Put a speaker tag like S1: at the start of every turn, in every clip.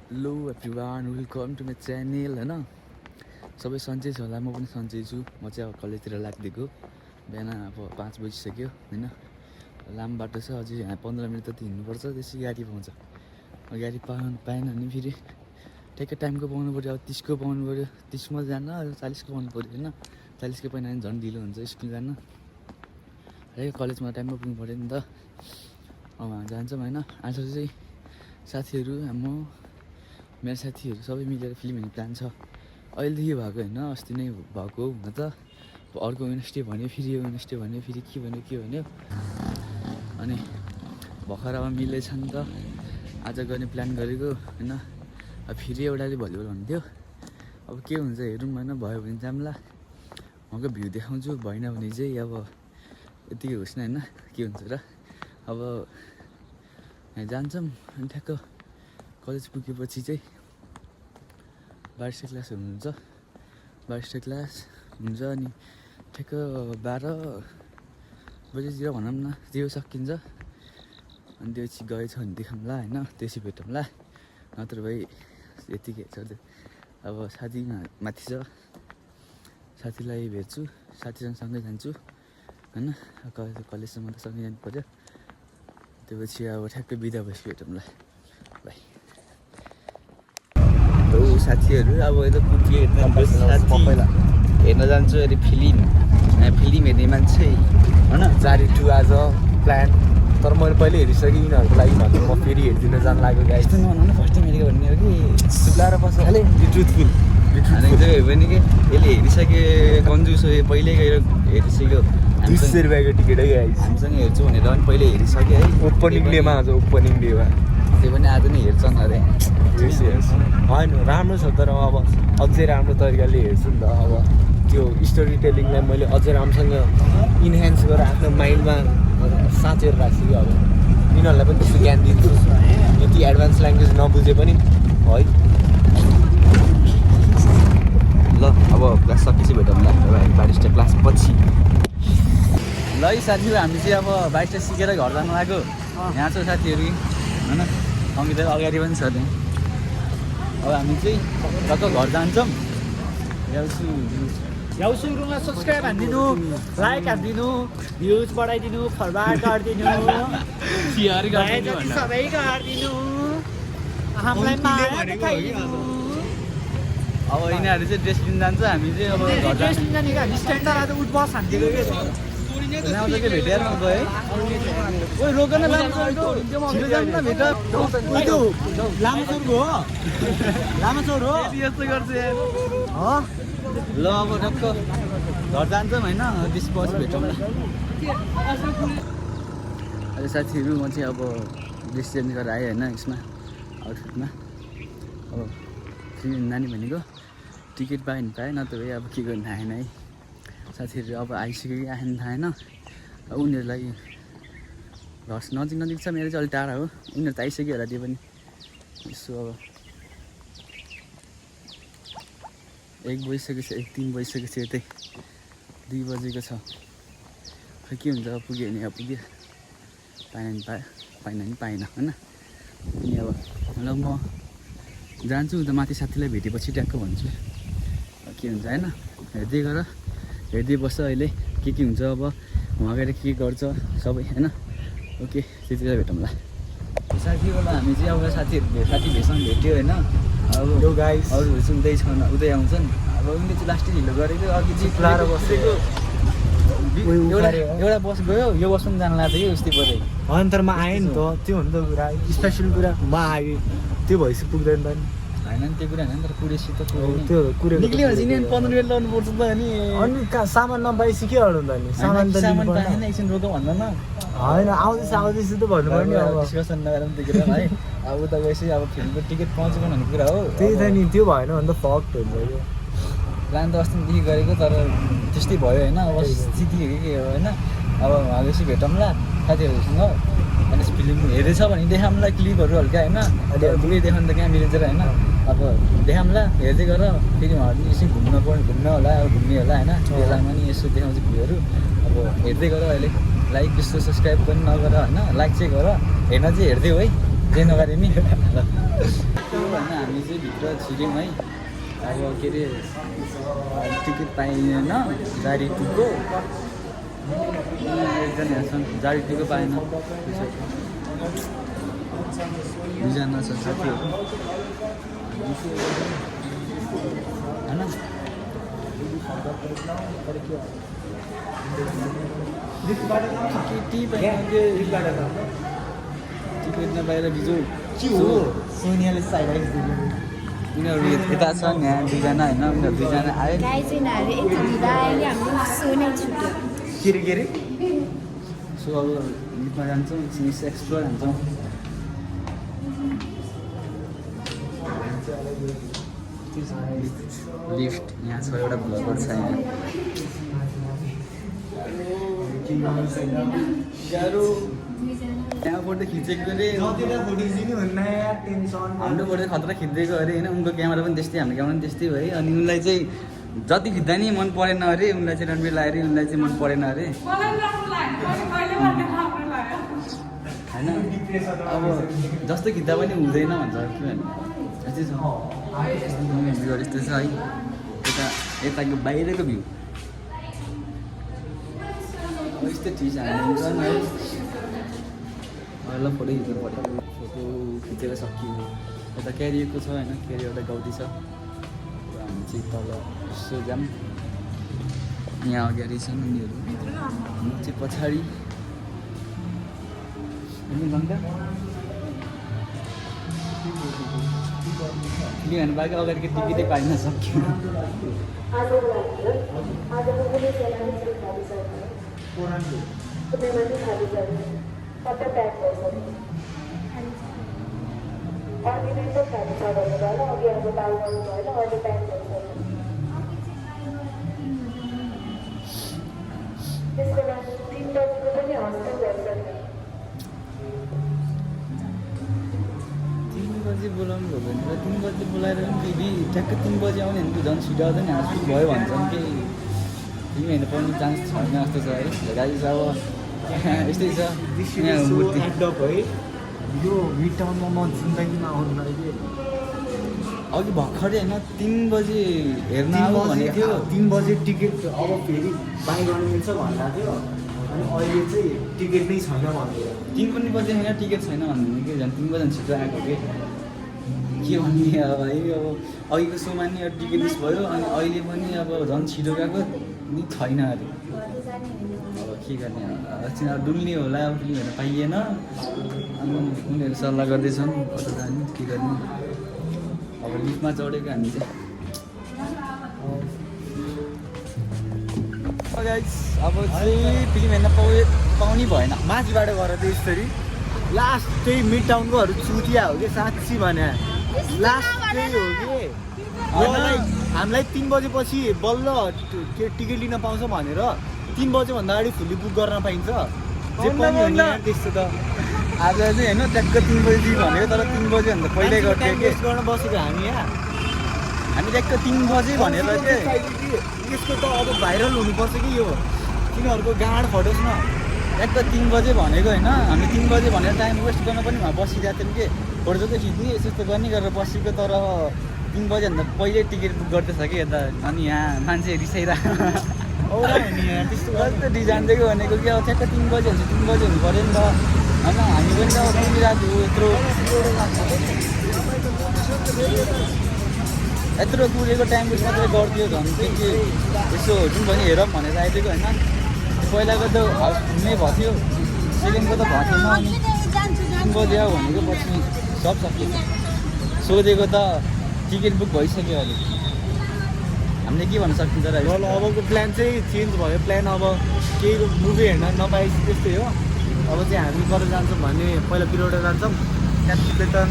S1: Hello everyone welcome to my channel होइन सबै सन्चै छ होला म पनि सन्चै छु म चाहिँ अब कलेजतिर लाग्दिएको बिहान अब 5 बजिसक्यो होइन लामो बाटो छ अझै यहाँ 15 मिनट त हिँड्नुपर्छ त्यसै गाडी पाउँछ गाडी पाएन भने फेरि ठ्याक्कै टाइमको पाउनु पऱ्यो अब 30 को पाउनु पऱ्यो 30 मा जान 40 को पाउनु पऱ्यो होइन 40 को पाएन भने झन् ढिलो हुन्छ स्कुल जान है कलेजमा टाइममा पुग्नु पऱ्यो नि त अब जान्छौँ होइन आज चाहिँ साथीहरू मेरो साथीहरू सबै मिलेर फिल्म हेर्ने प्लान छ अहिलेदेखि भएको होइन अस्ति नै भएको हुन त अर्को वेडनेसडे भन्यो फेरि यो वेडनेसडे भन्यो फेरि के भन्यो अनि भर्खर अब मिलेछ नि त आज गर्ने प्लान गरेको होइन अब फेरि एउटाले भलिबल भन्थ्यो अब के हुन्छ हेरौँ होइन भयो भने जाम्ला मको भ्यू देखाउँछु भएन भने चाहिँ अब यतिकै होस् न होइन के हुन्छ र अब यहाँ जान्छौँ अनि ठ्याक्क कलेज पुगेपछि चाहिँ बारिस्टर क्लासहरू हुन्छ बारिस्टर क्लास हुन्छ अनि ठ्याक्क 12 बजीतिर भनौँ न त्यो सकिन्छ अनि त्यो चाहिँ गएछ भने देखाउँला होइन त्यसै भेटौँला नत्र भए यतिकै छ अब साथी माथि छ साथीलाई भेट्छु साथीसँग सँगै जान्छु होइन कलेजसम्म त सँगै जानु पऱ्यो त्यो पछि अब ठ्याक्कै बिदा भएपछि भेटौँला बाई साथीहरू अब यता पुग्यो हेर्न जान्छु अरे फिल्म हेर्ने मान्छे होइन
S2: 4:02 आज प्लान तर मैले पहिले हेरिसकेँ यिनीहरूको लागि भन्नु म फेरि हेरिदिन जानु लाग्यो गाइस
S1: यस्तो नभन फर्स्ट टाइम हेरेको भन्ने हो कि
S2: सुलाएर बस्छ खालि ट्रुथफुल
S1: अनि चाहिँ हो भने कि यसले हेरिसके कन्जुस हो पहिल्यै गएर हेरिसक्यो
S2: 200 रुपियाँको टिकट है गाइस
S1: हामीसँग हेर्छु भनेर पनि पहिले हेरिसक्यो है
S2: ओपनिङ डेमा आज ओपनिङ डेमा
S1: त्यो पनि आज नै हेर्छन् अरे
S2: होइन राम्रो छ तर अब अझै राम्रो तरिकाले हेर्छु नि त अब त्यो स्टोरी टेलिङलाई मैले अझै राम्रोसँग इन्हान्स गरेर आफ्नो माइन्डमा साँचेर राख्छु कि अब यिनीहरूलाई पनि त्यस्तो ज्ञान दिन्छु यति एडभान्स ल्याङ्ग्वेज नबुझे पनि है
S1: ल अब क्लास सकेपछि भेटौँला बारिस्टर क्लास पछि ल साथीहरू हामी चाहिँ अब बारिस्टर सिकेर घर जानु आएको यहाँ छ साथीहरू होइन अमितहरू अगाडि पनि छ त्यहाँ अब हामी चाहिँ टक्क घर जान्छौँ
S3: याउसुरुमा सब्सक्राइब हानिदिनु लाइक हानिदिनु भ्युज बढाइदिनु फरवार्ड गरिदिनु
S1: सियर
S3: सबै गरिदिनु हामीलाई माया देखाइदिनु
S1: अब यिनीहरू चाहिँ ड्रेस लिन जान्छ हामी चाहिँ अब घर
S3: ड्रेस लिन जानेको हामी स्ट्यान्डर आज उठबस हानिदिएको
S1: ल्याउँछ कि भेटेर गयो ओइ रोक न लामो
S3: लामो चोर हो
S1: यस्तो गर्छ ल अब टक्क घर जान्छौँ होइन त्यसपछि भेटौँला अहिले साथीहरू म चाहिँ अब ड्रेस चेन्ज गरेर आएँ होइन यसमा आउटफिटमा अब फ्री नानी भनेको टिकट पाएँ नि पाएँ नत्र भए अब के गर्नु आएन है साथीहरू अब आइसक्यो कि आएन थाहा होइन उनीहरूलाई घर नजिक छ मेरो चाहिँ अलिक टाढा हो उनीहरू त आइसक्यो होला त्यो पनि यसो अब 1 बजिसकेको छ 3 बजिसकेको छ यतै 2 बजेको छ खै के हुन्छ अब पुग्यो भने अब पुग्यो पाएन नि पाएन होइन अनि अब ल म जान्छु त माथि साथीलाई भेटेपछि ट्याक्क भन्छु के हुन्छ होइन हेर्दै बस्छ अहिले के हुन्छ अब उहाँ गएर के गर्छ सबै होइन ओके त्यतिखेर भेटौँला साथीहरूलाई हामी चाहिँ अब साथी भेटसँग भेट्यो होइन अब
S2: यो गाइस
S1: अरूहरू चाहिँ उतै आउँछन् अब उनले चाहिँ लास्टै ढिलो गरेको अघि चाहिँ
S2: खुलाएर बसेको
S1: एउटा बस गयो यो बस पनि जानु लाग्यो उस्तै पऱ्यो
S2: होइन तर म आएँ नि त त्यो हो नि त कुरा स्पेसल कुरा म आएँ त्यो भएपछि पुग्दैन त नि
S1: होइन नि त्यो कुरा होइन तर कुरेसी त
S2: त्यो कुरो
S1: निक्ल्यो भने चाहिँ 15 मिनट लाउनु पर्छ त
S2: अनि सामान नपाएपछि के गर्नु त नि सामान त
S1: सामान पाएन एकछिन रोक भन्दैन
S2: होइन आउँदैछ त भन्नु पर्ने अब
S1: डिस्कसन नगरौँ त्यो कुरा है अब उता गएपछि अब फिल्मको टिकट पाउँछ भन्ने कुरा हो
S2: त्यही त नि त्यो भएन भने त फक्ट हुन्छ यो
S1: प्लान त अस्तिदेखि गरेको तर त्यस्तै भयो होइन अब स्थिति के हो होइन अब गएपछि भेटौँला साथीहरूसँग अनि फिल्म हेरेछ भने देखाउँला क्लिपहरू हल्का होइन अहिले पुरै देखाउनु त कहाँ मिलेर होइन अब देखाउँला हेर्दै गर फेरि उहाँहरू एकछिन घुम्न होला अब घुम्ने होला होइन बेलामा नि यसो देखाउँछ भ्यूहरू अब हेर्दै गर अहिले लाइक त्यस्तो सब्सक्राइब पनि नगर होइन लाइक चाहिँ गर हेर्न चाहिँ हेर्दै हो है जे नगरे नि होइन हामी चाहिँ भित्र छिर्यौँ है अब के अरे टिकट पाइएन जारी टुको एकजना छन् जारी टुको पाएन दुईजना छ साथीहरू होइन टिकट नपाएर बिजो
S2: सोनियाले साइडाइदिनु
S1: उनीहरू यता छ यहाँ दुईजना होइन उनीहरू दुईजना आयो
S2: के अरे
S1: सो अब लिफ्टमा जान्छौँ सिनिस एक्सप्लोर जान्छौँ लिफ्ट यहाँ छ एउटा भ्लगर छ यहाँ त्यहाँ फोटो खिचेको अरे हाम्रो फोटो खतरा खिचिदिएको अरे होइन उनको क्यामेरा पनि त्यस्तै हाम्रो क्यामेरा पनि त्यस्तै भयो है अनि उनलाई चाहिँ जति खिच्दा नि मन परेन अरे उनलाई चाहिँ रणवीर लाग्यो अरे उनलाई चाहिँ मन परेन अरे होइन अब जस्तो खिच्दा पनि हुँदैन भन्छ के भन्नु यस्तै छ भ्यूहरू यस्तो छ है यताको बाहिरको भ्यू यस्तो चिज हाल्नु हुन्छ नि है ल फोटो खिच्नु पऱ्यो फोटो खिचेर सकियो यता क्यारियरको छ होइन क्यारियर एउटा गाउँदै छ हामी चाहिँ तल यसो जाम यहाँ अगाडि छन् उनीहरू म चाहिँ पछाडि लिनु बाँकी अगाडिको टिकटै पाइन सक्यो बोलाउनु भयो भने 3 बजी बोलाएर पनि फेरि ठ्याक्क 3 बजी आउने भने झन् छिटो आउँदा नि हाँस भयो भन्छन् कि तिमी हेर्नु पाउने चान्स छैन जस्तो छ है गाडी छ अब यस्तै छ यहाँ मूर्ति
S2: है यो मिड टाउनमा म जिन्दगीमा आउनु लागि
S1: अघि भर्खरै होइन 3 बजी हेर्न आऊ भनेको थियो
S2: 3 बजे टिकट अब फेरि बाई गर्नु मिल्छ भन्दा थियो अनि अहिले चाहिँ टिकट नै छैन भन्दै
S1: 3 पनि बजी होइन टिकट छैन भन्नु कि झन् 3 बजी छिटो आएको के भन्ने अब है अब अघिको सोमा नि टिकट मिस भयो अनि अहिले पनि अब झन् छिटो गएको नि छैन अरे अब के गर्ने अब डुल्ने होला अब फिल्म हेर्न पाइएन अनि उनीहरू सल्लाह गर्दैछन् कता जाने के गर्ने अब लिफ्टमा चढेको हामी चाहिँ अब चाहिँ फिल्म हेर्न पाउने भएन
S2: माथिबाट गएर चाहिँ यसरी लास्ट चाहिँ मिड टाउनकोहरू चुतिया हो कि साँच्ची भने लास्ट चाहिँ हो कि हामीलाई 3 बजेपछि बल्ल टिकट लिन पाउँछ भनेर 3 बजेभन्दा अगाडि फुल्ली बुक गर्न पाइन्छ जे पनि हो नि त्यस्तो त
S1: आज चाहिँ होइन ट्याक्क 3 बजी भनेको तर 3 बजीभन्दा पहिल्यै गर्थ्यो कि
S2: गर्न बसेको हामी यहाँ
S1: हामी ट्याक्क 3 बजी भनेर के
S2: यसको त अब भाइरल हुनुपर्छ कि यो तिनीहरूको गाँड फटोस् न
S1: ट्याक्क 3 बजे भनेको होइन हामी 3 बजे भनेर टाइम वेस्ट गर्न पनि वहाँ बसिरहेको थियौँ कि फोटो चाहिँ खिच्ने यस्तो गर्ने गरेर बसेको तर 3 बजीभन्दा पहिल्यै टिकट बुक गर्दैछ कि यता अनि यहाँ मान्छे रिसाइरहेको त्यस्तो डिजाइन दिएको भनेको कि अब ठ्याक्क 3 बजी हुन्छ 3 बजी हुनु पऱ्यो नि त होइन हामी पनि त अब पुगिरहेको यत्रो कुरेको टाइम वेस्ट मात्रै गर्थ्यो झन् के यसो जुन भने हेरौँ भनेर आइदिएको होइन पहिलाको त हाउस फुल्नै भएको थियो सेकेन्डको त भएको थिएन अनि 3 बजी आऊ भनेको पछि सब सकियो सोधेको त टिकट बुक भइसक्यो अहिले हामीले के भन्न सकिन्छ र
S2: ल अबको प्लान चाहिँ चेन्ज भयो प्लान अब केही मुभी हेर्न नपाएपछि त्यस्तै हो अब चाहिँ हामी कता जान्छौँ भने पहिला पिरोडा जान्छौँ त्यहाँ टिबेटन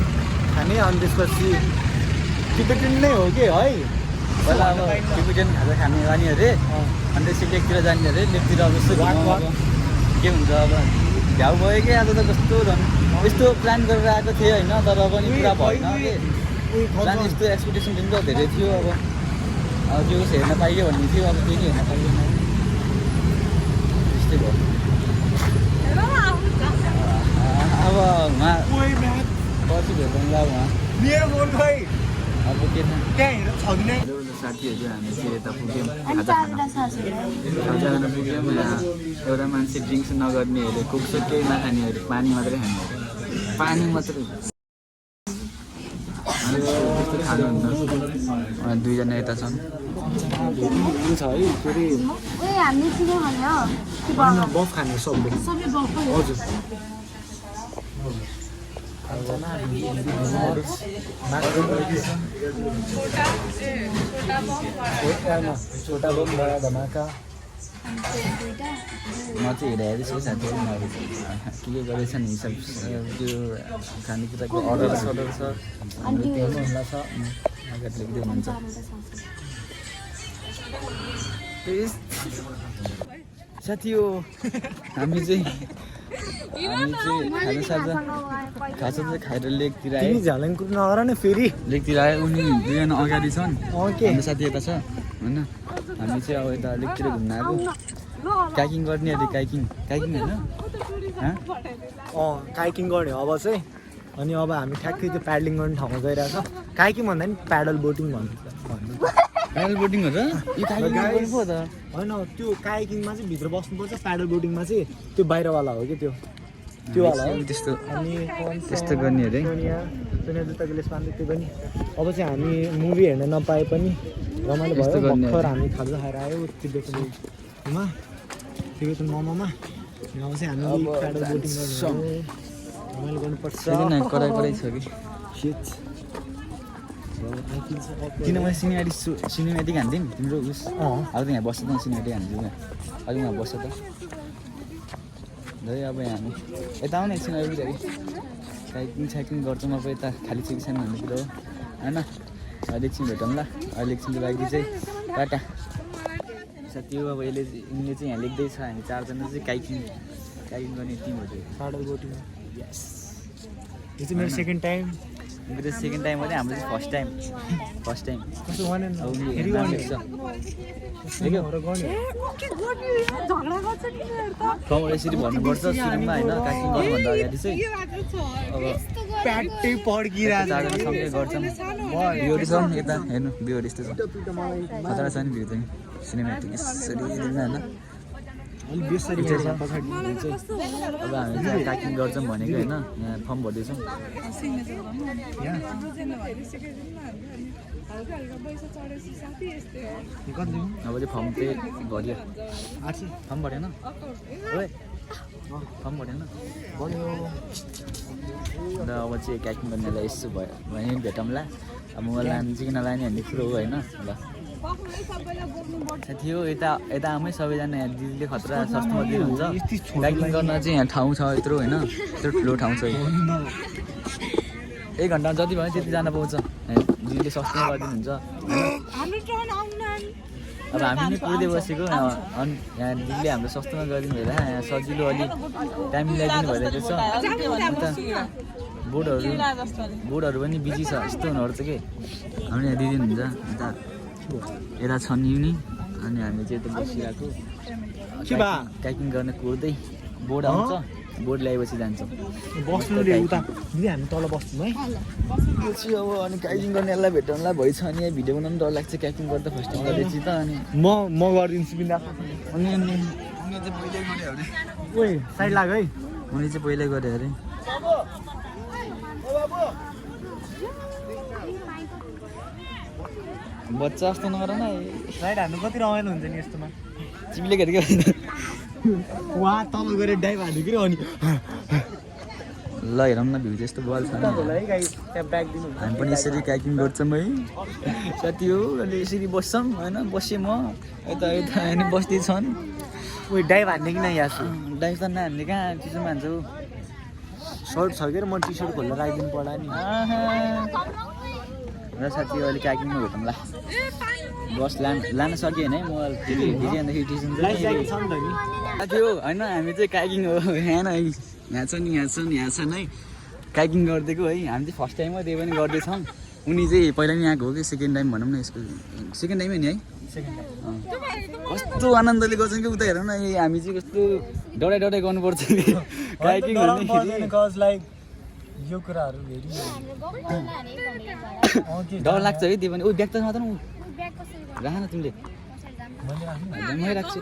S2: खाने अनि त्यसपछि टिबेटन नै हो कि है
S1: पहिला अब टिबेटन खाजा खाने जाने अरे अनि त्यसपछि लेकतिर जाने अरे लेकतिर अब यस्तो के हुन्छ अब भ्याउ भयो कि आज त कस्तो झन् यस्तो प्लान गरेर आएको थिएँ होइन तर पनि पुरा भएन कि प्लान यस्तो एक्सपेक्टेसन पनि त धेरै थियो अब त्यो हेर्न पाइयो भन्ने थियो अब त्यही हेर्न पाइएन त्यस्तै भयो अब उहाँ पछि भेटौँला उहाँ
S2: मेरो फोन खै
S1: अब के थाहा
S2: त्यहाँ हेरेर छ कि नै
S1: साथीहरू हामी चाहिँ यता पुग्यौँ खाजा खान पुग्यौँ एउटा मान्छे ड्रिङ्क्स नगर्ने अरे कुक्सो केही नखाने अरे पानी मात्रै खाने अरे पानी मात्रै त्यस्तो खानुहुन्न दुईजना यता छन्
S2: छ है के अरे बफ खाने सबले हजुर छोटा बम बडा धमाका
S1: म चाहिँ हेरेको छु साथीहरू के गरेछन् हिसाब त्यो खानेकुराको अर्डर सडर छ हामीले हेर्नुहुला छ अगाडि लेख्दै हुनुहुन्छ साथी हो हामी चाहिँ खाजा चाहिँ खाएर लेकतिर आयो
S2: झालङकुर नगर न फेरि
S1: लेकतिर आयो उनी दुईजना अगाडि छन्
S2: ओके
S1: हाम्रो साथी यता छ होइन हामी चाहिँ अब यता लेकतिर घुम्न आएको काइकिङ गर्ने अरे काइकिङ होइन
S2: काइकिङ गर्ने अब चाहिँ अनि अब हामी ठ्याक्कै त्यो प्याडलिङ गर्ने ठाउँमा गइरहेको छ काइकिङ भन्दा नि प्याडल बोटिङ भन्नु
S1: प्याडल बोटिङ हो र यो काइकिङ गर्नु पो त
S2: होइन त्यो काइकिङमा चाहिँ भित्र बस्नुपर्छ प्याडल बोटिङमा चाहिँ त्यो बाहिरवाला हो कि त्यो वाला हो
S1: त्यस्तो
S2: अनि
S1: त्यस्तो गर्ने अरे
S2: सोनिया जुत्ता गिलेस पार्ने त्यो पनि अब चाहिँ हामी मुभी हेर्न नपाए पनि रमाइलो भयो भर्खर हामी खाजा खाएर आयो तिब्बतमा तिब्बतन मोमोमा अब चाहिँ हामी प्याडल बोटिङ रमाइलो गर्नुपर्छ
S1: कराइ छ कि किनभने सिनेमेटिक हान्थ्यौँ तिम्रो उस अब त यहाँ बस्छ त सिनेमेटिक हान्थ्यौँ यहाँ अलिक यहाँ बस्छ त अब हामी यता आउने एकछिन अलिकति काइकिङ साइकिङ गर्छौँ अब यता खाली चाहिँ सानो भन्ने कुरो हो होइन अहिले एकछिन भेटौँ ल अहिले एकछिनको लागि चाहिँ टाटा साथी हो अब यिनले चाहिँ यहाँ लेख्दैछ हामी चारजना चाहिँ काइकिङ गर्ने टिम हो त्यो
S2: प्याडल बोटिङ यस यो चाहिँ मेरो सेकेन्ड टाइम
S1: मेरो सेकेन्ड टाइम हो चाहिँ हाम्रो चाहिँ फर्स्ट टाइम
S2: कस्तो वान एन्ड
S1: फेरि ठाउँबाट यसरी भन्नुपर्छ सुरुमा होइन काइकिङ गर्नुभन्दा अगाडि चाहिँ अब
S2: प्याटै पड्किरहेको
S1: चारजना सँगै गर्छौँ भ्यूहरू छ यता हेर्नु भ्यूहरू यस्तो छ खतरा छ नि भ्यू चाहिँ सिनेमेटिक यसरी दिन्न होइन
S2: अलिक बेसरी
S1: अब हामी चाहिँ काइकिङ गर्छौँ भनेको होइन यहाँ फर्म भर्दैछौँ अब चाहिँ फर्म चाहिँ भर्यो फर्म भरेन फर्म भरेन अन्त अब चाहिँ काइकिङ गर्नेलाई यसो भयो भने भेटौँला अब मोबाइल लानु चाहिँ किन लाने भन्ने कुरो हो होइन ल साथी हो यता आमै सबैजना यहाँ दिदीले खतरा सस्तोमा दिनुहुन्छ काइकिङ गर्न चाहिँ यहाँ ठाउँ छ यत्रो होइन यत्रो ठुलो ठाउँ छ 1 घन्टामा जति भयो त्यति जान पाउँछ दिदीले सस्तोमा गरिदिनुहुन्छ अब हामी नै कुर्दै बसेको अनि यहाँ दिदीले हाम्रो सस्तोमा गरिदिनु भएर यहाँ सजिलो अलिक टाइम मिलाइदिनु भइरहेको छ अन्त बोर्डहरू पनि बिजी छ यस्तो हुनुपर्छ कि हाम्रो यहाँ दिदी हुन्छ यता छन् नि अनि हामी चाहिँ यता बसिरहेको काइकिङ गर्न कुर्दै बोर्ड आउँछ बोर्ड ल्याएपछि जान्छौँ
S2: बस्नु उता दिदी हामी तल बस्छौँ है
S1: यो चाहिँ अब अनि काइकिङ गर्नेलाई भेटौँला भइछ अनि यहाँ भिडियो बनाउनु डर लाग्छ काइकिङ गर्दा फर्स्ट टाइम गरेपछि त अनि
S2: म गरिदिन्छु बिना
S1: अनि चाहिँ पहिल्यै गऱ्यो अरे
S2: ओइ साइड लाग है
S1: उनी चाहिँ पहिल्यै गऱ्यो अरे बच्चा जस्तो नगर न
S2: राइड हान्नु कति रमाइलो हुन्छ नि यस्तोमा
S1: तिमीले गरेको
S2: वा तल गएर डाइभ हान्नु कि अनि
S1: ल हेरौँ न भ्यू त्यस्तो बल छ हामी पनि यसरी काइकिङ गर्छौँ है साथी हो अनि यसरी बस्छौँ होइन बसेँ म यता अनि बस्दैछन्
S2: उयो डाइभ हान्ने कि न यहाँ
S1: डाइभ त नहान्ने कहाँ चिसोमा हान्छौ
S2: सर्ट छ कि म टी सर्ट खोलेर राखिदिनु पर्ला नि
S1: र साथी अहिले काइकिङमा भेटौँ ल बस लान सकेँ होइन है म फेरि जाँदाखेरि टिसन साथी हो होइन हामी चाहिँ काइकिङ हो यहाँ छन् है काइकिङ गरिदिएको है हामी चाहिँ फर्स्ट टाइम हो त्यही पनि गर्दैछौँ उनी चाहिँ पहिला नि आएको हो कि सेकेन्ड टाइम भनौँ न यसको सेकेन्ड टाइमै नि है कस्तो आनन्दले गर्छौँ कि उता हेरौँ न हामी चाहिँ कस्तो डराइ गर्नुपर्छ कि काइकिङ भन्दाखेरि
S2: यो कुराहरू भेरी
S1: डर लाग्छ है त्यो पनि ऊ ब्याग त मात्र ऊ राख न तिमीले
S2: मैले राख्नु
S1: मै राख्छु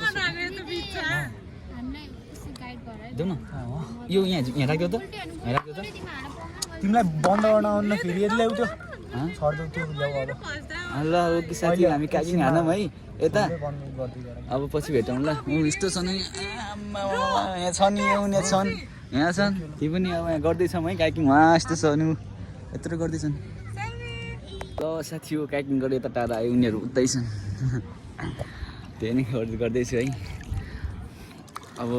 S1: देऊ न यो यहाँ राख्देऊ त यहाँ राख्देऊ त
S2: तिमीलाई बन्द गर्न आउन फेरि यदि ल्याउँथ्यो छर्दौ त्यो ल्याउ अब
S1: ल ओके साथी हामी काकिङ हानौँ है यता
S2: बन्द गर्दै गर
S1: अब पछि भेटौँ ल यस्तो छ नि यहाँ छ नि यहाँ छन् यहाँ छन् ती पनि अब यहाँ गर्दैछौँ है काकिङ उहाँ यस्तो छ नि यत्रो गर्दैछन् ल साथी हो काकिङ गरेर यता टाढा आयो उनीहरू उतै छन् त्यही नै गर्दैछु है अब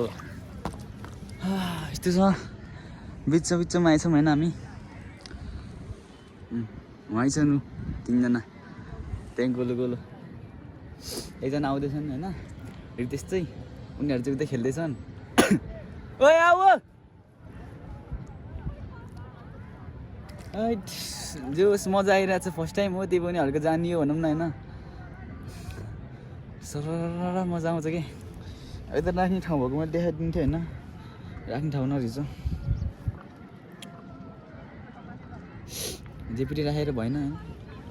S1: यस्तो छ बिचमा आएछौँ होइन हामी उहाँ छन् तिनजना त्यहाँ गोलो गोलो एकजना आउँदैछन् होइन रितेश चाहिँ उनीहरू चाहिँ उतै खेल्दैछन् ओए आऊ जो मजा आइरहेको छ फर्स्ट टाइम हो त्यही पनि हल्का जानियो भनौँ न होइन सरर मजा आउँछ कि यता राख्ने ठाउँ भएको मैले देखाइदिन्थेँ होइन राख्ने ठाउँ नरहेछ जेपट्टि राखेर भएन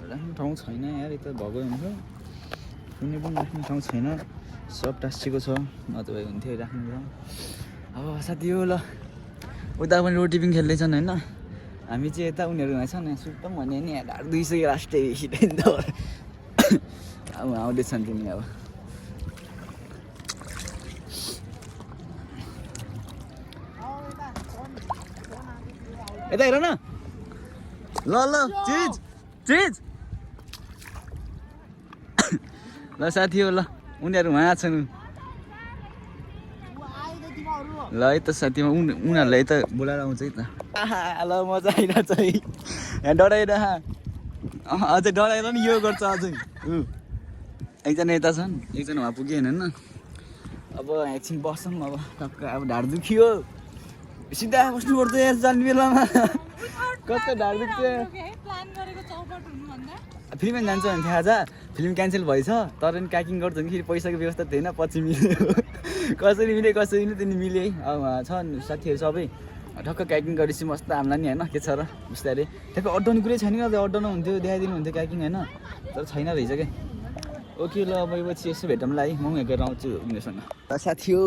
S1: राख्ने ठाउँ छैन यार यता भएको हुन्छ कुनै पनि राख्ने ठाउँ छैन सब टाँसिएको छ नत्र भए हुन्थ्यो राख्ने ठाउँ अब साथी हो ल उता पनि रोटी पनि खेल्दैछन् होइन हामी चाहिँ यता उनीहरू छन् सुत्तौँ भने नि ढाड दुइसक्यो लास्टै हिँड्दैन त अब आउँदैछन् तिमी अब यता हेर न ल ल चिज चिज ल साथी हो ल उनीहरू उहाँ छन् ल है त साथीमा उनीहरूलाई त बोलाएर आउँछ है त ल मजा आइरहेछ है यहाँ डराइरह अझै डराएर नि यो गर्छ अझै एकजना यता छन् एकजना उहाँ पुग्यो होइन अब एकछिन बस्छौँ अब टक्क अब ढाड दुखियो सिधा बस्नुपर्छ यहाँ जाने बेलामा कस्तो ढाड दुख्छ फिल्म जान्छ भने थाहा छ फिल्म क्यान्सल भएछ तर पनि प्याकिङ गर्छ भने फेरि पैसाको व्यवस्था थिएन पछि मिल्यो कसरी मिल्यो त्यहाँदेखि मिल्यो है अब छन् साथीहरू सबै ठक्क प्याकिङ गरेपछि मस्त हामीलाई नि होइन के छ र बिस्तारै ठ्याक्क अड्डाउने कुरै छैन नि अड्डाउनु हुन्थ्यो देखाइदिनु हुन्थ्यो प्याकिङ होइन तर छैन रहेछ क्या ओके ल अब पछि यसो भेटौँला है म यहाँ गएर आउँछु उनीहरूसँग साथी हो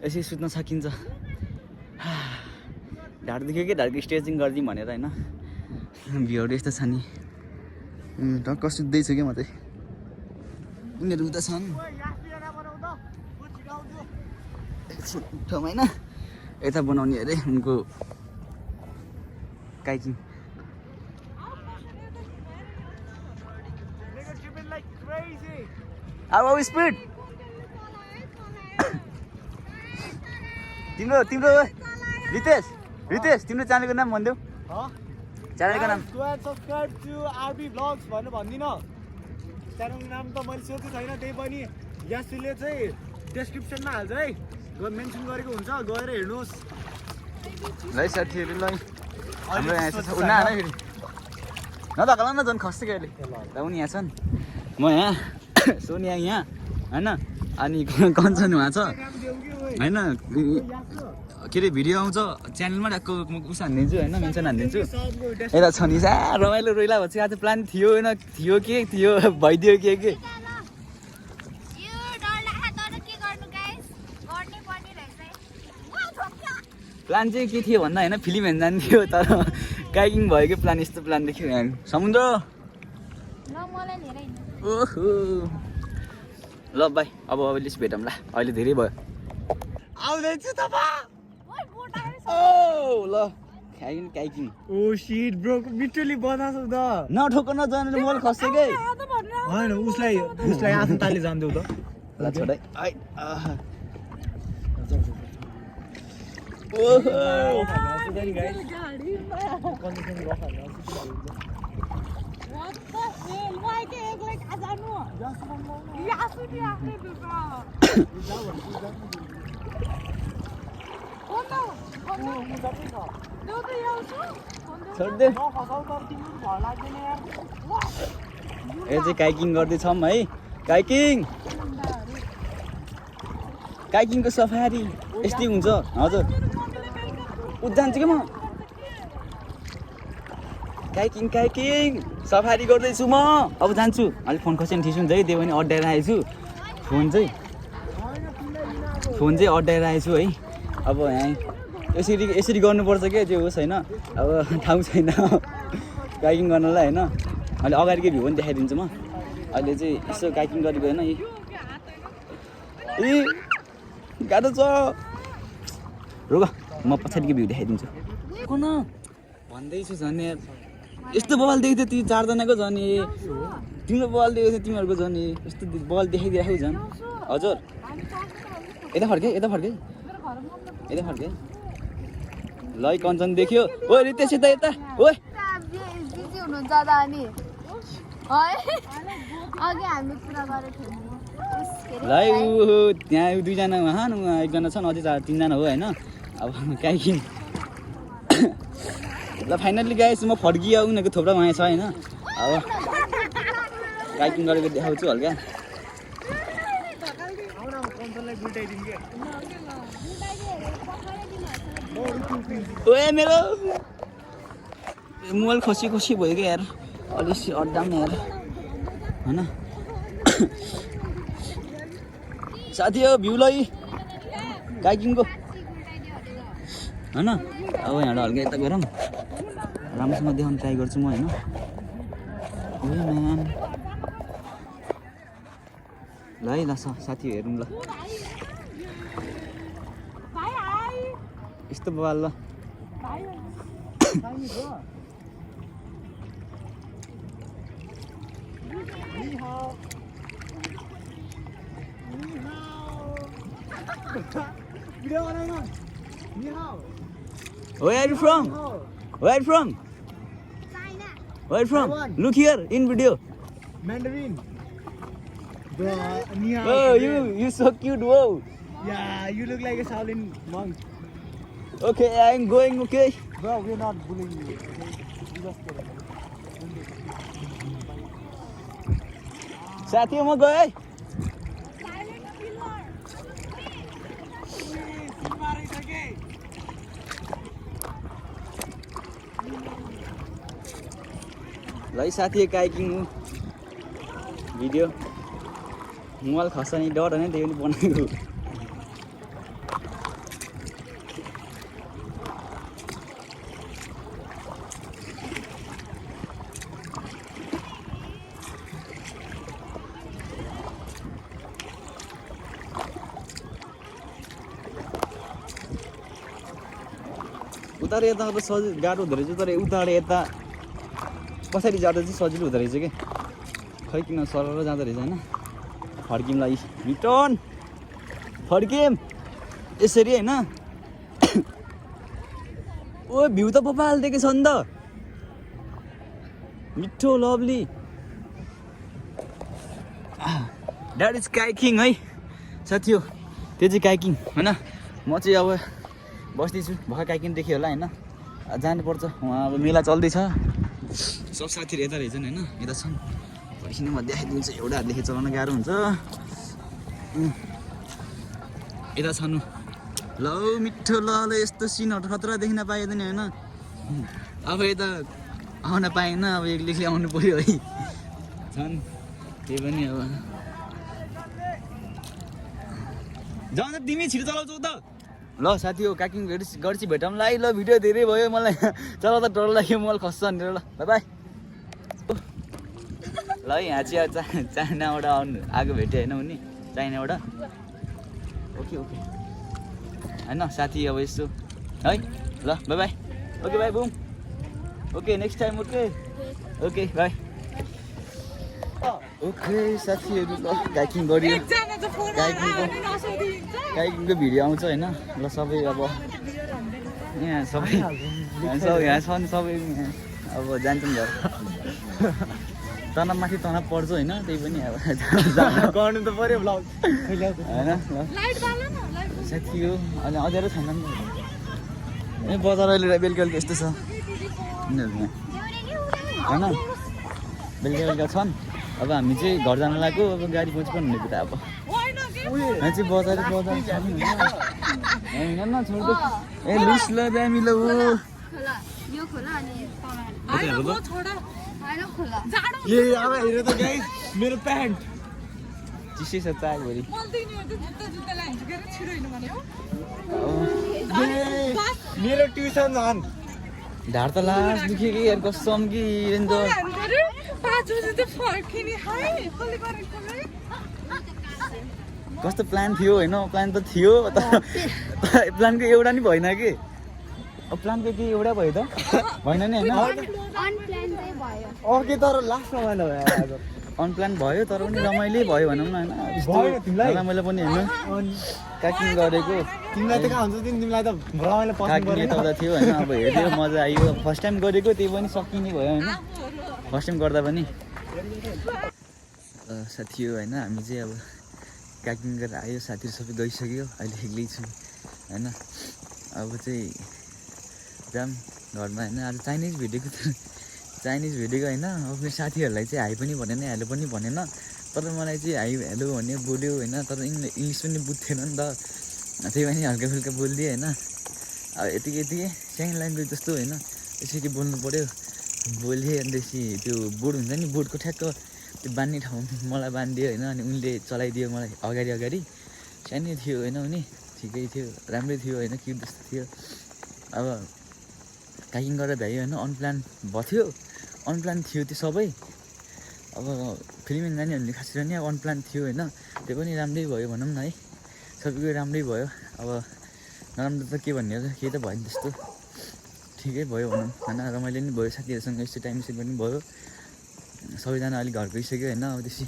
S1: यसै सुत्न सकिन्छ ढाड दुख्यो कि ढाडको स्ट्रेचिङ गरिदिउँ भनेर होइन भ्यूहरू यस्तो छ नि टक्क सुत्दैछु क्या म चाहिँ उनीहरू उता छन् ठाउँमा होइन यता बनाउने अरे उनको काइकिङ अब स्पिड तिम्रो तिम्रो रितेश तिम्रो च्यानलको नाम भनिदेऊ च्यानलको नाम
S2: सब्सक्राइब टु आरबी ब्लग्स भनेर भन्दिन च्यानलको नाम त मैले सोचेको छैन त्यही पनि यासुले चाहिँ डेस्क्रिप्सनमा हाल्छ है मेन्सन गरेको हुन्छ गएर हेर्नुहोस्
S1: ल साथीहरू ल हाम्रो यहाँ छ उना फेरि नधकाल न झन् खस्छ अहिले त उनी यहाँ छन् म यहाँ सोनिया यहाँ होइन अनि कञ्चन उहाँ छ होइन के अरे भिडियो आउँछ च्यानलमा ट्याक्क उस हानिदिन्छु होइन मेन्सन हानिदिन्छु यता छ नि साह्रो रमाइलो रोइला भन्छ आज प्लान थियो होइन थियो के थियो भइदियो के प्लान चाहिँ के थियो भन्दा होइन फिल्म हेर्न जान्थ्यो तर काइकिङ भएको प्लान यस्तो प्लान देखियो यहाँ समुद्र ओहो ल बाई अब अहिलेपछि भेटौँ ल अहिले धेरै भयो आउँदैछु ल काइकिङ
S2: ओ शिट ब्रो मिटुली बनाछौ त
S1: नठोक नजाने मोल खस्छ के
S2: हैन उसलाई आफ्नो ताली जान्देऊ त
S1: ल छोडाइ ओहो छोड्दे यो चाहिँ काइकिङ गर्दैछौँ है काइकिङको सफारी यस्तै हुन्छ हजुर उ जान्छु कि म काइकिङ सफारी गर्दैछु म अब जान्छु अलिक फोन खस्यो भने ठिक हुन्छ है त्यो पनि अड्डाएर आएछु फोन चाहिँ अड्डाएर आएछु है अब यहाँ यसरी गर्नुपर्छ क्या त्यो होस् होइन अब ठाउँ छैन काइकिङ गर्नलाई होइन अहिले अगाडिको भ्यू पनि देखाइदिन्छु म अहिले चाहिँ यसो काइकिङ गरेको होइन ए गाह्रो छ रोग म पछाडिको भ्यू देखाइदिन्छु कुन भन्दैछु झन् यार यस्तो बवाल देखेको थियो ती चारजनाको झन् तिम्रो बवाल देखेको थियो तिमीहरूको झन् यस्तो बवाल देखाइदिएको झन् हजुर यता फर्के ल कञ्चन देख्यो ओ रितेश यता ओ ल त्यहाँ दुईजना उहाँ एकजना छन् अझै तिनजना हो होइन अब काइकिङ ल फाइनल्ली गाइस म फर्कियो उनीहरूको थोप्रा उहाँ छ होइन अब काइकिङ गरेको देखाउँछु हल्का ओए मेरो मोबाइल खसी भयो क्या यार अलिक अड्डाम यार होइन साथी हो भ्यू लै काइकिङको होइन अब यहाँबाट हल्का यता गरौँ राम्रोसँग देखाउनु ट्राई गर्छु म होइन म्याम ल है ल साथी हेरौँ ल यस्तो बवाल ल Where are you from? Where from?
S3: China.
S1: Where from? Look here in video.
S3: Mandarin. Bro, ni hao.
S1: Oh, you so cute. Whoa.
S3: Yeah, you look like a Shaolin monk.
S1: Okay, I'm going. Okay.
S3: Bro, we're not bullying you. Okay? You just get it.
S1: साथी म गए है ल साथी काइकिङ video mobile खस्ने डर होइन त्यही पनि बनाएको उतारे यता अब सजिलो गाह्रो हुँदो रहेछ तर उतारे यता पछाडि जाँदा चाहिँ सजिलो हुँदो रहेछ कि खै किन सरर जाँदो रहेछ होइन फर्किमलाई रिटर्न फर्किम यसरी होइन ओ भ्यू त बबाल देखेछ नि त मिठो लभली द्याट इज काइकिङ है साथी हो त्यो चाहिँ काइकिङ होइन म चाहिँ अब बस्दैछु भर्खर काइकिङ देख्यो होला होइन जानुपर्छ उहाँ अब मेला चल्दैछ सब साथीहरू यता रहेछन् होइन यता छन् एकछिन म देखाइदिन्छु एउटा हातदेखि चलाउन गाह्रो हुन्छ यता छन् ल मिठो ल यस्तो सिनहरू खतरा देख्न पाइँदैन होइन अब यता आउन पाएन अब एक्लै आउनु पऱ्यो है छन् त्यही पनि अब जाउँ त तिमी छिटो चलाउँछौ त ल साथी हो काकिङ गर्छ भेटौँला है ल भिडियो धेरै भयो मलाई चलाउँदा डर लाग्यो मोबाइल खस्छ भनेर ल बाई बाई ल यहाँ चाहिँ चाइनाबाट आउनु आएको भेटेँ होइन उनी चाइनाबाट ओके ओके होइन साथी अब यसो है ल by by okay by boom okay next time okay okay by okay साथीहरू ल काइकिङ गऱ्यो काइकिङको भिडियो आउँछ होइन ल सबै अब यहाँ सबै यहाँ छन् सबै अब जान्छन् घर तनावमाथि तनाव पर्छ होइन त्यही पनि अब
S2: गर्नु त पर्यो ब्लग
S1: होइन साथी हो अनि अँध्यारो छैन नि ए बजार अहिले बेलुका बेलुका यस्तो छ यिनीहरूमा होइन बेलुका बेलुका छन् अब हामी चाहिँ घर जान लाग्यो अब गाडी पहुँच पनि हुने कुरा अब यहाँ चाहिँ बजार होइन न छोड्दै ए लुस ल दामी ल ऊ
S2: ए अब हेर त गाइस मेरो प्यान्ट
S1: चिसै छ चाक भरि
S2: मेरो ट्युसन झन्
S1: ढाड त लास दुख्यो कि यार कसम कि इभेन त कस्तो प्लान थियो होइन प्लान त थियो प्लानको एउटा नि भएन कि अब प्लानको के एउटा भयो त भएन नि होइन
S2: ओके तर लास्टमा भएन आज
S1: अनप्लान भयो तर पनि रमाइलो भयो भनौँ न
S2: भयो तिमीलाई?
S1: होइन रमाइलो पनि होइन काकिङ गरेको
S2: तिमीलाई त कहाँ हुन्छ तिमीलाई त रमाइलो पस्नु
S1: काकिङ
S2: पर्यो
S1: यताउता थियो होइन अब हेऱ्यो मजा आयो फर्स्ट टाइम गरेको त्यही पनि सकिने भयो होइन फर्स्ट टाइम गर्दा पनि साथी हो होइन हामी चाहिँ अब काकिङ गरेर आयो साथीहरू सबै गइसक्यो अहिले एक्लै छु होइन अब चाहिँ जाम घरमा होइन आज चाइनिज भेटेको होइन अब मेरो साथीहरूलाई चाहिँ हाई पनि भनेन हेलो पनि भनेन तर मलाई चाहिँ हाई हेलो भन्यो बोल्यो होइन तर इङ्ग्लिस पनि बुझ्थेन नि त त्यही पनि हल्का फुल्का बोलिदिएँ होइन अब यतिकै साइन ल्याङ्ग्वेज जस्तो होइन यसरी बोल्नु पऱ्यो बोलेँ अन्त त्यसपछि त्यो बोर्ड हुन्छ नि बोर्डको ठ्याक्क त्यो बान्ने ठाउँ मलाई बानिदियो होइन अनि उनले चलाइदियो मलाई अगाडि सानै थियो होइन उनी ठिकै थियो राम्रै थियो होइन क्युट जस्तो थियो अब काकिङ गरेर भ्यायो होइन अनप्लान भयो अनप्लान थियो त्यो सबै अब फिल्म नानीहरूले खास गरी अब अनप्लान थियो होइन त्यो पनि राम्रै भयो भनौँ न है सबैको राम्रै भयो अब नराम्रो त के भन्ने हो केही त भएन त्यस्तो ठिकै भयो भनौँ होइन रमाइलो पनि भयो साथीहरूसँग यस्तो टाइम स्पेन्ड पनि भयो सबैजना अलिक घर गइसक्यो होइन अब त्यसपछि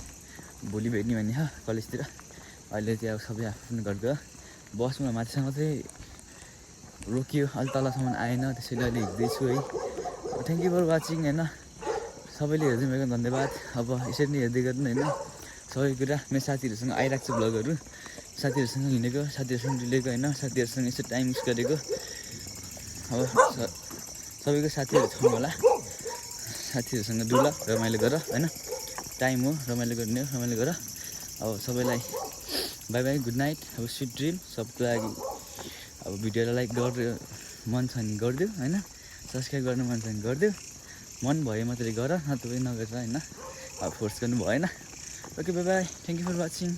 S1: भोलि भेट्ने भन्ने कलेजतिर अहिले चाहिँ अब सबै आफ्नो घर गयो बसमा माथिसँग चाहिँ रोकियो अलि तलसम्म आएन त्यसैले अहिले हिँड्दैछु है थ्याङ्क यू फर वाचिङ होइन सबैले हेरिदिनु भएको धन्यवाद अब यसरी नै हेर्दै गर्नु होइन सबै कुरा मेरो साथीहरूसँग आइरहेको छ भ्लगहरू साथीहरूसँग हिँडेको साथीहरूसँग डुलेको होइन साथीहरूसँग यसो टाइम युज गरेको अब सबैको साथीहरू छौँ होला साथीहरूसँग डुल रमाइलो गर होइन टाइम हो रमाइलो गर्ने हो रमाइलो गर अब सबैलाई बाई बाई गुड नाइट अब स्विट ड्रिम सबको लागि अब भिडियोलाई लाइक गरेर मन छ भने गरिदेऊ होइन सब्सक्राइब गर्नु मन छ भने गरिदेऊ मन भयो मात्रै गर नत्र पनि नगरेर होइन अब फोर्स गर्नु भएन okay bye bye thank you for watching